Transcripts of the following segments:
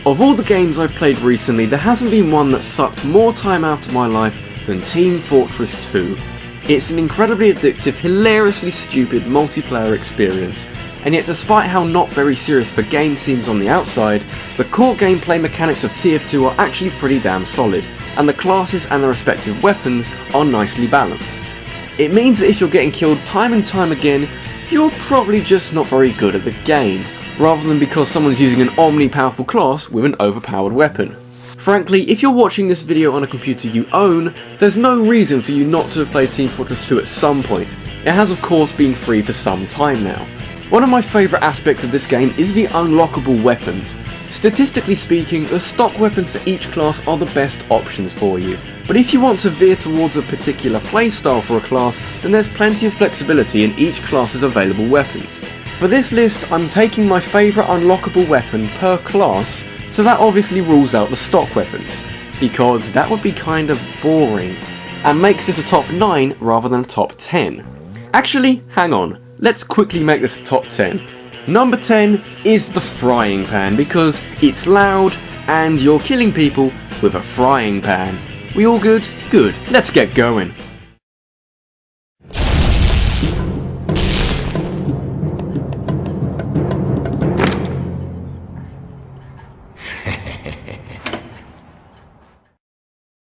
Of all the games I've played recently, there hasn't been one that sucked more time out of my life than Team Fortress 2. It's an incredibly addictive, hilariously stupid multiplayer experience, and yet despite how not very serious the game seems on the outside, the core gameplay mechanics of TF2 are actually pretty damn solid, and the classes and their respective weapons are nicely balanced. It means that if you're getting killed time and time again, you're probably just not very good at the game, rather than because someone's using an omni-powerful class with an overpowered weapon. Frankly, if you're watching this video on a computer you own, there's no reason for you not to have played Team Fortress 2 at some point. It has of course been free for some time now. One of my favourite aspects of this game is the unlockable weapons. Statistically speaking, the stock weapons for each class are the best options for you, but if you want to veer towards a particular playstyle for a class, then there's plenty of flexibility in each class's available weapons. For this list, I'm taking my favourite unlockable weapon per class, so that obviously rules out the stock weapons, because that would be kind of boring, and makes this a top 9 rather than a top 10. Actually, hang on, let's quickly make this a top 10. Number 10 is the frying pan, because it's loud, and you're killing people with a frying pan. We all good? Good, let's get going.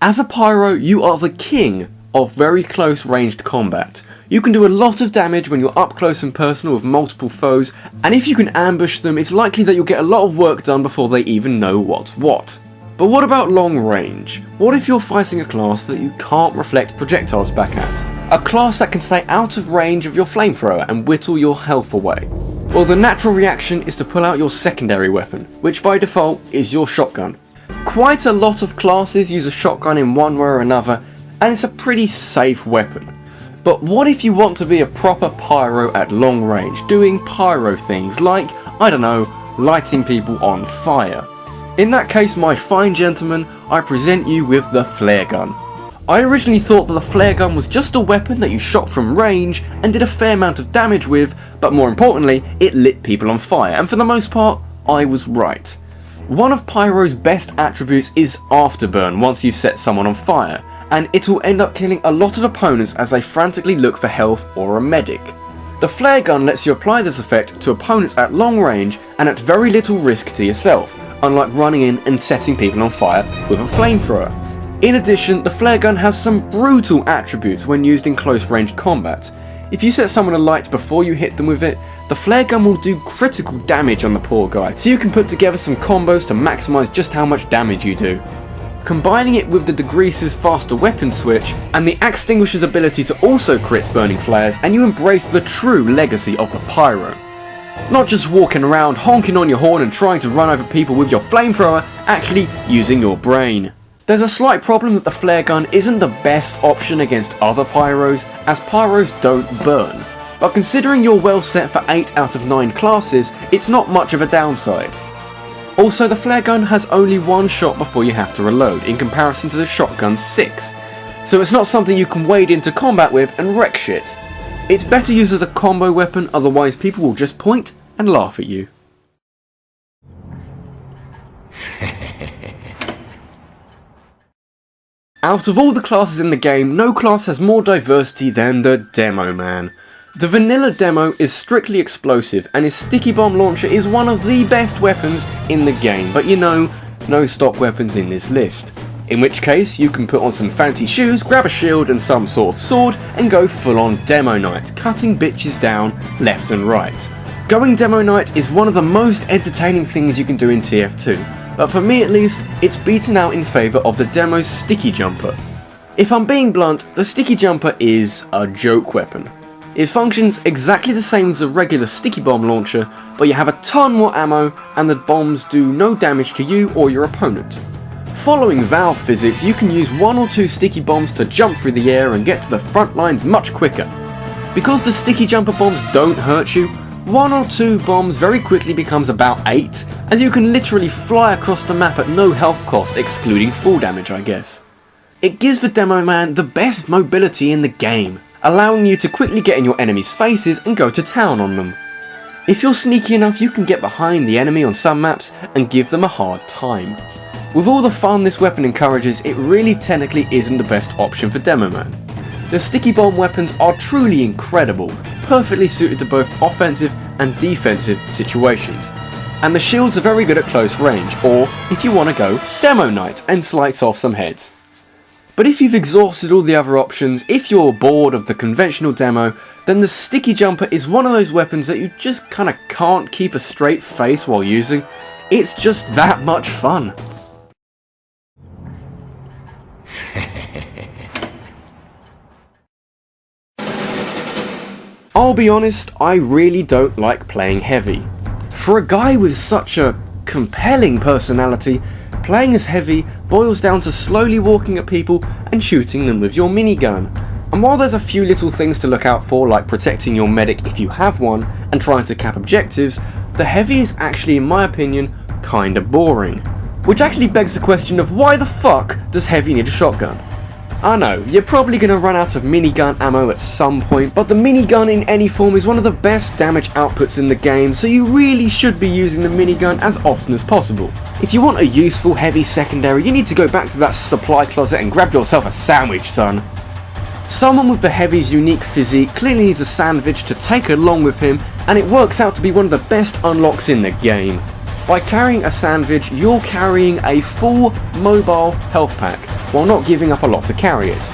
As a pyro, you are the king of very close ranged combat. You can do a lot of damage when you're up close and personal with multiple foes, and if you can ambush them, it's likely that you'll get a lot of work done before they even know what's what. But what about long range? What if you're fighting a class that you can't reflect projectiles back at? A class that can stay out of range of your flamethrower and whittle your health away? Well, the natural reaction is to pull out your secondary weapon, which by default is your shotgun. Quite a lot of classes use a shotgun in one way or another, and it's a pretty safe weapon. But what if you want to be a proper pyro at long range, doing pyro things like, I don't know, lighting people on fire? In that case, my fine gentlemen, I present you with the flare gun. I originally thought that the flare gun was just a weapon that you shot from range and did a fair amount of damage with, but more importantly, it lit people on fire, and for the most part, I was right. One of Pyro's best attributes is afterburn once you've set someone on fire, and it will end up killing a lot of opponents as they frantically look for health or a medic. The flare gun lets you apply this effect to opponents at long range and at very little risk to yourself, unlike running in and setting people on fire with a flamethrower. In addition, the flare gun has some brutal attributes when used in close range combat. If you set someone alight before you hit them with it, the flare gun will do critical damage on the poor guy, so you can put together some combos to maximise just how much damage you do. Combining it with the Degrease's faster weapon switch, and the Extinguisher's ability to also crit burning flares, and you embrace the true legacy of the pyro. Not just walking around honking on your horn and trying to run over people with your flamethrower, actually using your brain. There's a slight problem that the flare gun isn't the best option against other pyros, as pyros don't burn. But considering you're well set for 8 out of 9 classes, it's not much of a downside. Also, the flare gun has only one shot before you have to reload, in comparison to the shotgun's 6. So it's not something you can wade into combat with and wreck shit. It's better used as a combo weapon, otherwise people will just point and laugh at you. Out of all the classes in the game, no class has more diversity than the DEMOMAN. The vanilla demo is strictly explosive, and his sticky bomb launcher is one of the best weapons in the game, but you know, no stock weapons in this list. In which case, you can put on some fancy shoes, grab a shield and some sort of sword, and go full on Demo Night, cutting bitches down left and right. Going Demo Night is one of the most entertaining things you can do in TF2, but for me at least, it's beaten out in favour of the demo's sticky jumper. If I'm being blunt, the sticky jumper is a joke weapon. It functions exactly the same as a regular sticky bomb launcher, but you have a ton more ammo and the bombs do no damage to you or your opponent. Following Valve physics, you can use 1 or 2 sticky bombs to jump through the air and get to the front lines much quicker. Because the sticky jumper bombs don't hurt you, 1 or 2 bombs very quickly becomes about 8, as you can literally fly across the map at no health cost, excluding fall damage I guess. It gives the DEMOMAN the best mobility in the game, allowing you to quickly get in your enemies' faces and go to town on them. If you're sneaky enough, you can get behind the enemy on some maps and give them a hard time. With all the fun this weapon encourages, it really technically isn't the best option for Demoman. The sticky bomb weapons are truly incredible, perfectly suited to both offensive and defensive situations. And the shields are very good at close range, or if you want to go Demo Knight and slice off some heads. But if you've exhausted all the other options, if you're bored of the conventional demo, then the sticky jumper is one of those weapons that you just kinda can't keep a straight face while using. It's just that much fun. I'll be honest, I really don't like playing heavy. For a guy with such a compelling personality, playing as heavy boils down to slowly walking at people and shooting them with your minigun. And while there's a few little things to look out for, like protecting your medic if you have one and trying to cap objectives, the heavy is actually, in my opinion, kinda boring. Which actually begs the question of why the fuck does heavy need a shotgun? I know, you're probably going to run out of minigun ammo at some point, but the minigun in any form is one of the best damage outputs in the game, so you really should be using the minigun as often as possible. If you want a useful heavy secondary, you need to go back to that supply closet and grab yourself a sandwich, son. Someone with the heavy's unique physique clearly needs a sandwich to take along with him, and it works out to be one of the best unlocks in the game. By carrying a sandwich, you're carrying a full mobile health pack, while not giving up a lot to carry it.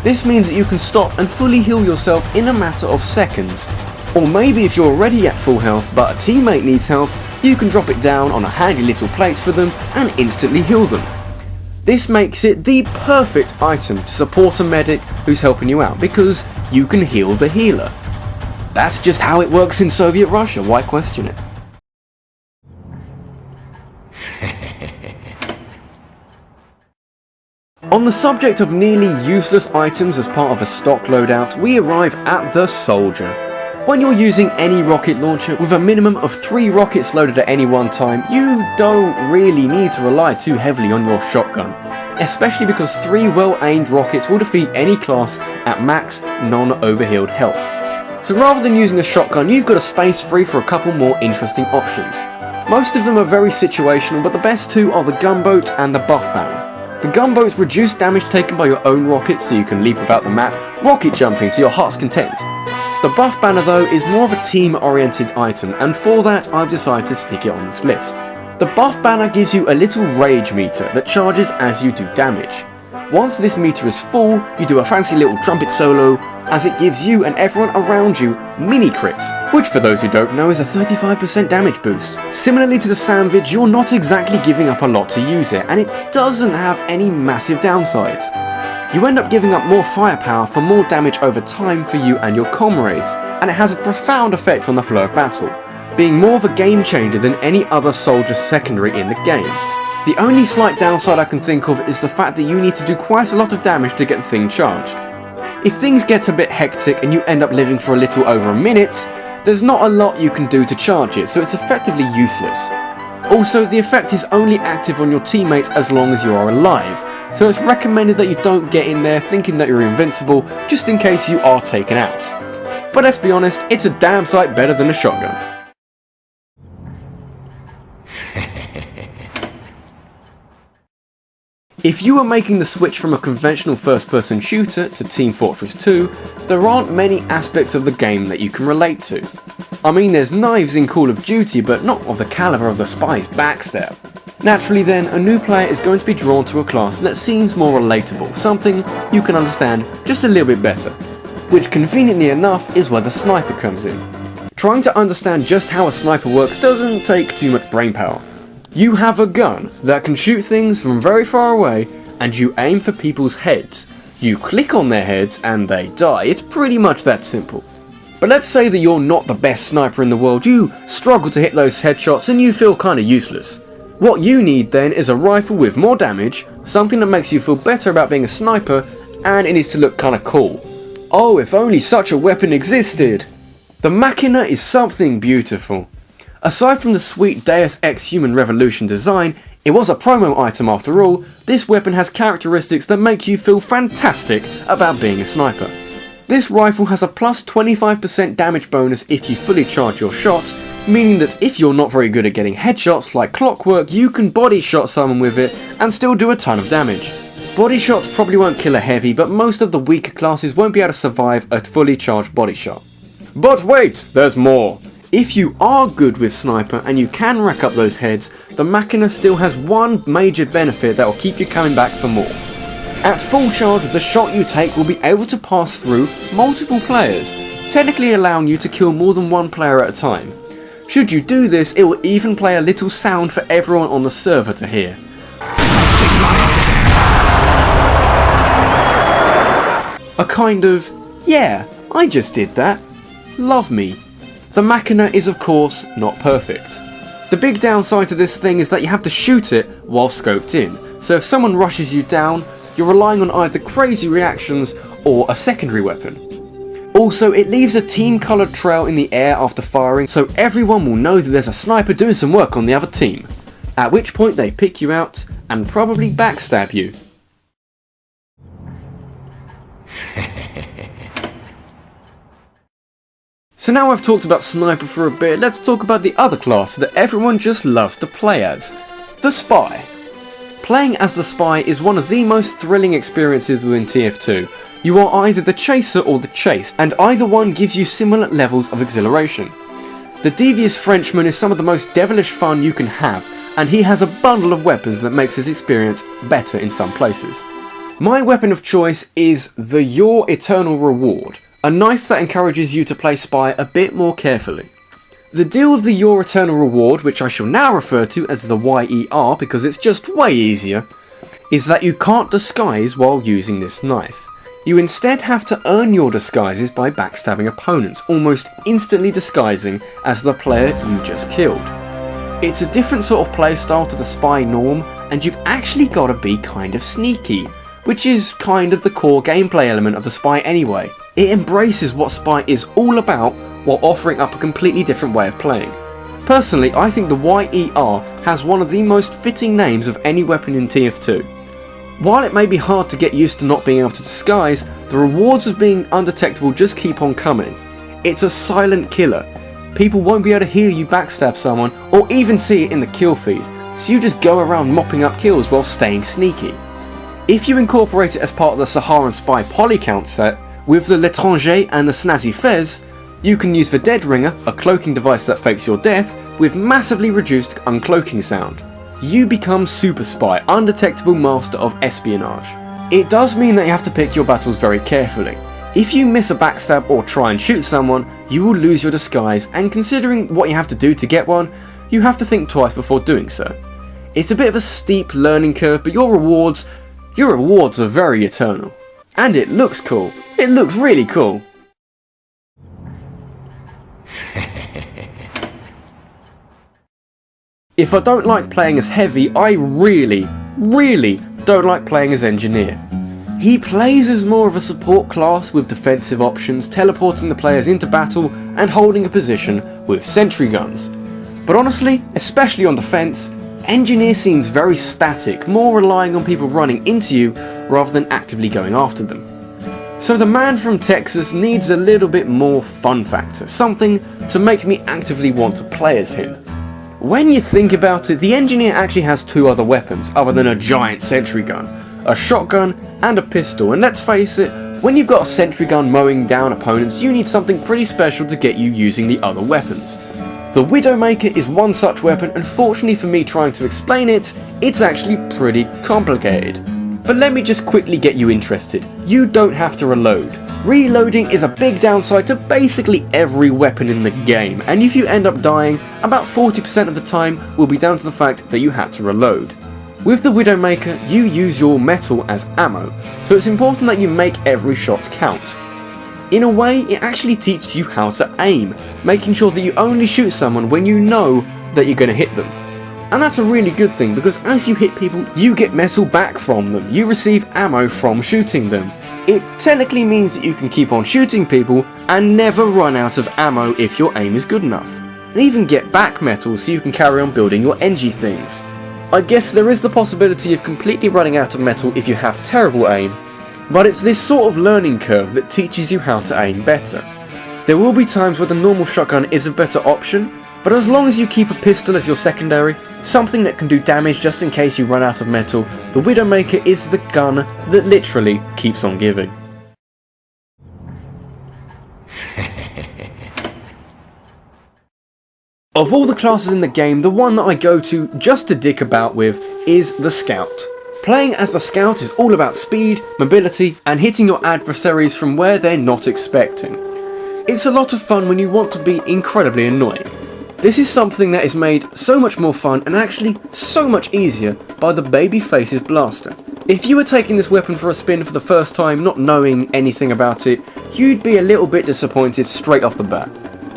This means that you can stop and fully heal yourself in a matter of seconds. Or maybe if you're already at full health but a teammate needs health, you can drop it down on a handy little plate for them and instantly heal them. This makes it the perfect item to support a medic who's helping you out, because you can heal the healer. That's just how it works in Soviet Russia, why question it? On the subject of nearly useless items as part of a stock loadout, we arrive at the soldier. When you're using any rocket launcher with a minimum of 3 rockets loaded at any one time, you don't really need to rely too heavily on your shotgun, especially because 3 well-aimed rockets will defeat any class at max non-overhealed health. So rather than using a shotgun, you've got a space free for a couple more interesting options. Most of them are very situational, but the best two are the gunboat and the buff banner. The gunboats reduce damage taken by your own rockets so you can leap about the map, rocket jumping to your heart's content. The buff banner though is more of a team oriented item, and for that I've decided to stick it on this list. The buff banner gives you a little rage meter that charges as you do damage. Once this meter is full, you do a fancy little trumpet solo, as it gives you and everyone around you mini crits, which for those who don't know is a 35% damage boost. Similarly to the SANDVICH, you're not exactly giving up a lot to use it, and it doesn't have any massive downsides. You end up giving up more firepower for more damage over time for you and your comrades, and it has a profound effect on the flow of battle, being more of a game changer than any other soldier secondary in the game. The only slight downside I can think of is the fact that you need to do quite a lot of damage to get the thing charged. If things get a bit hectic and you end up living for a little over a minute, there's not a lot you can do to charge it, so it's effectively useless. Also, the effect is only active on your teammates as long as you are alive, so it's recommended that you don't get in there thinking that you're invincible just in case you are taken out. But let's be honest, it's a damn sight better than a shotgun. If you are making the switch from a conventional first-person shooter to Team Fortress 2, there aren't many aspects of the game that you can relate to. I mean, there's knives in Call of Duty, but not of the caliber of the Spy's backstab. Naturally then, a new player is going to be drawn to a class that seems more relatable, something you can understand just a little bit better. Which conveniently enough is where the sniper comes in. Trying to understand just how a sniper works doesn't take too much brainpower. You have a gun that can shoot things from very far away, and you aim for people's heads. You click on their heads and they die. It's pretty much that simple. But let's say that you're not the best sniper in the world, you struggle to hit those headshots and you feel kinda useless. What you need then is a rifle with more damage, something that makes you feel better about being a sniper, and it needs to look kinda cool. Oh, if only such a weapon existed! The MACHINA is something beautiful. Aside from the sweet Deus Ex Human Revolution design, it was a promo item after all, this weapon has characteristics that make you feel fantastic about being a sniper. This rifle has a plus 25% damage bonus if you fully charge your shot, meaning that if you're not very good at getting headshots like clockwork, you can body shot someone with it and still do a ton of damage. Body shots probably won't kill a heavy, but most of the weaker classes won't be able to survive a fully charged body shot. But wait, there's more! If you are good with sniper and you can rack up those heads, the MACHINA still has one major benefit that will keep you coming back for more. At full charge, the shot you take will be able to pass through multiple players, technically allowing you to kill more than one player at a time. Should you do this, it will even play a little sound for everyone on the server to hear. A kind of, yeah, I just did that. Love me. The MACHINA is of course not perfect. The big downside to this thing is that you have to shoot it while scoped in, so if someone rushes you down, you're relying on either crazy reactions or a secondary weapon. Also, it leaves a team coloured trail in the air after firing, so everyone will know that there's a sniper doing some work on the other team, at which point they pick you out and probably backstab you. So now I've talked about sniper for a bit, let's talk about the other class that everyone just loves to play as, the spy. Playing as the spy is one of the most thrilling experiences within TF2. You are either the chaser or the chased, and either one gives you similar levels of exhilaration. The devious Frenchman is some of the most devilish fun you can have, and he has a bundle of weapons that makes his experience better in some places. My weapon of choice is the Your Eternal Reward, a knife that encourages you to play spy a bit more carefully. The deal with the Your Eternal Reward, which I shall now refer to as the YER because it's just way easier, is that you can't disguise while using this knife. You instead have to earn your disguises by backstabbing opponents, almost instantly disguising as the player you just killed. It's a different sort of playstyle to the spy norm, and you've actually got to be kind of sneaky, which is kind of the core gameplay element of the spy anyway. It embraces what spy is all about while offering up a completely different way of playing. Personally, I think the YER has one of the most fitting names of any weapon in TF2. While it may be hard to get used to not being able to disguise, the rewards of being undetectable just keep on coming. It's a silent killer. People won't be able to hear you backstab someone or even see it in the kill feed, so you just go around mopping up kills while staying sneaky. If you incorporate it as part of the Saharan Spy polycount set, with the L'étranger and the Snazzy Fez, you can use the Dead Ringer, a cloaking device that fakes your death, with massively reduced uncloaking sound. You become Super Spy, undetectable master of espionage. It does mean that you have to pick your battles very carefully. If you miss a backstab or try and shoot someone, you will lose your disguise, and considering what you have to do to get one, you have to think twice before doing so. It's a bit of a steep learning curve, but your rewards are very eternal. And it looks cool. It looks really cool. If I don't like playing as heavy, I really don't like playing as engineer. He plays as more of a support class with defensive options, teleporting the players into battle and holding a position with sentry guns. But honestly, especially on defense, engineer seems very static, more relying on people running into you rather than actively going after them. So the man from Texas needs a little bit more fun factor, something to make me actively want to play as him. When you think about it, the engineer actually has two other weapons other than a giant sentry gun, a shotgun and a pistol, and let's face it, when you've got a sentry gun mowing down opponents, you need something pretty special to get you using the other weapons. The Widowmaker is one such weapon, and fortunately for me trying to explain it, it's actually pretty complicated. But let me just quickly get you interested. You don't have to reload. Reloading is a big downside to basically every weapon in the game, and if you end up dying, about 40% of the time will be down to the fact that you had to reload. With the Widowmaker, you use your metal as ammo, so it's important that you make every shot count. In a way, it actually teaches you how to aim, making sure that you only shoot someone when you know that you're going to hit them. And that's a really good thing, because as you hit people, you get metal back from them, you receive ammo from shooting them. It technically means that you can keep on shooting people and never run out of ammo if your aim is good enough. And even get back metal so you can carry on building your NG things. I guess there is the possibility of completely running out of metal if you have terrible aim, But it's this sort of learning curve that teaches you how to aim better. There will be times where the normal shotgun is a better option, but as long as you keep a pistol as your secondary, something that can do damage just in case you run out of metal, the Widowmaker is the gun that literally keeps on giving. Of all the classes in the game, the one that I go to just to dick about with is the Scout. Playing as the Scout is all about speed, mobility, and hitting your adversaries from where they're not expecting. It's a lot of fun when you want to be incredibly annoying. This is something that is made so much more fun and actually so much easier by the Babyface's blaster. If you were taking this weapon for a spin for the first time not knowing anything about it, you'd be a little bit disappointed straight off the bat.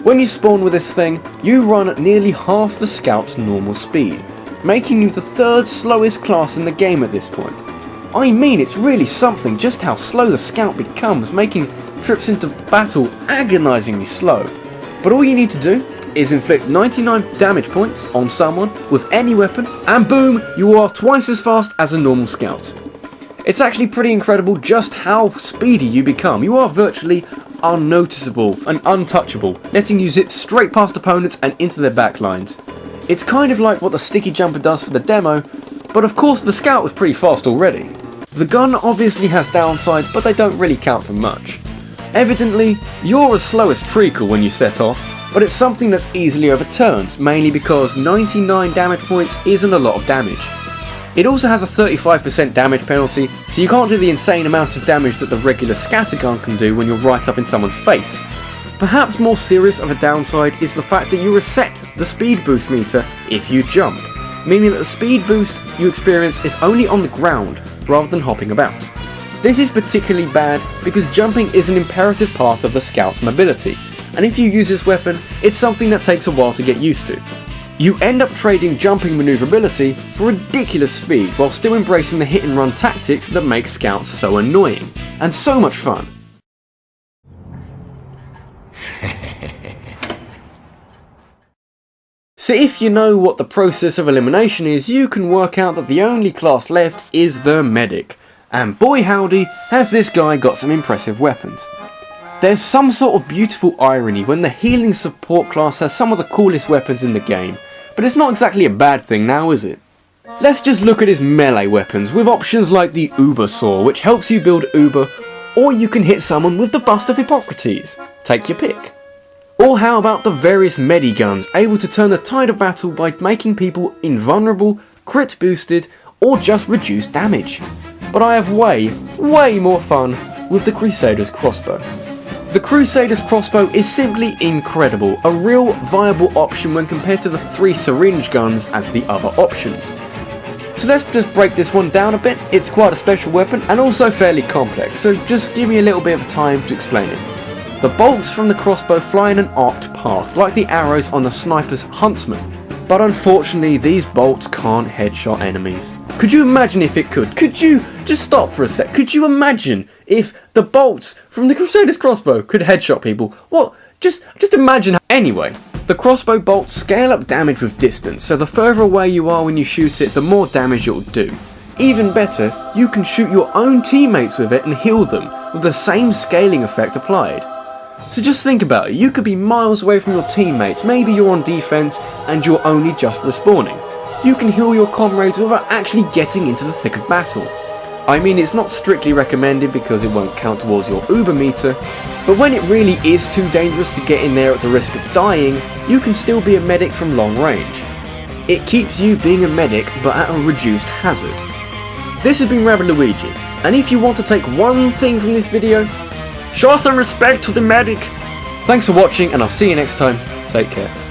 When you spawn with this thing, you run at nearly half the Scout's normal speed, making you the third slowest class in the game at this point. I mean, it's really something just how slow the Scout becomes, making trips into battle agonisingly slow. But all you need to do is inflict 99 damage points on someone with any weapon, and boom, you are twice as fast as a normal Scout. It's actually pretty incredible just how speedy you become. You are virtually unnoticeable and untouchable, letting you zip straight past opponents and into their backlines. It's kind of like what the sticky jumper does for the demo, but of course the Scout was pretty fast already. The gun obviously has downsides, but they don't really count for much. Evidently, you're as slow as treacle when you set off, but it's something that's easily overturned, mainly because 99 damage points isn't a lot of damage. It also has a 35% damage penalty, so you can't do the insane amount of damage that the regular scattergun can do when you're right up in someone's face. Perhaps more serious of a downside is the fact that you reset the speed boost meter if you jump, meaning that the speed boost you experience is only on the ground rather than hopping about. This is particularly bad because jumping is an imperative part of the Scout's mobility, and if you use this weapon, it's something that takes a while to get used to. You end up trading jumping maneuverability for ridiculous speed while still embracing the hit and run tactics that make Scouts so annoying, and so much fun. So if you know what the process of elimination is, you can work out that the only class left is the Medic, and boy howdy has this guy got some impressive weapons. There's some sort of beautiful irony when the healing support class has some of the coolest weapons in the game, but it's not exactly a bad thing now, is it? Let's just look at his melee weapons with options like the Uber Saw, which helps you build Uber, or you can hit someone with the Bust of Hippocrates. Take your pick. Or how about the various Mediguns, able to turn the tide of battle by making people invulnerable, crit boosted, or just reduce damage. But I have way more fun with the Crusader's crossbow. The Crusader's crossbow is simply incredible, a real viable option when compared to the 3 syringe guns as the other options. So let's just break this one down a bit. It's quite a special weapon and also fairly complex, so just give me a little bit of time to explain it. The bolts from the crossbow fly in an arced path, like the arrows on the sniper's huntsman, but unfortunately these bolts can't headshot enemies. Could you imagine if it could? Could you just stop for a sec? Could you imagine if the bolts from the Crusader's crossbow could headshot people? What? Just imagine. Anyway, the crossbow bolts scale up damage with distance, so the further away you are when you shoot it, the more damage it will do. Even better, you can shoot your own teammates with it and heal them, with the same scaling effect applied. So just think about it, you could be miles away from your teammates, maybe you're on defense and you're only just respawning. You can heal your comrades without actually getting into the thick of battle. I mean, it's not strictly recommended because it won't count towards your Uber meter, but when it really is too dangerous to get in there at the risk of dying, you can still be a medic from long range. It keeps you being a medic but at a reduced hazard. This has been rabbidluigi, and if you want to take one thing from this video, show some respect to the medic. Thanks for watching and I'll see you next time. Take care.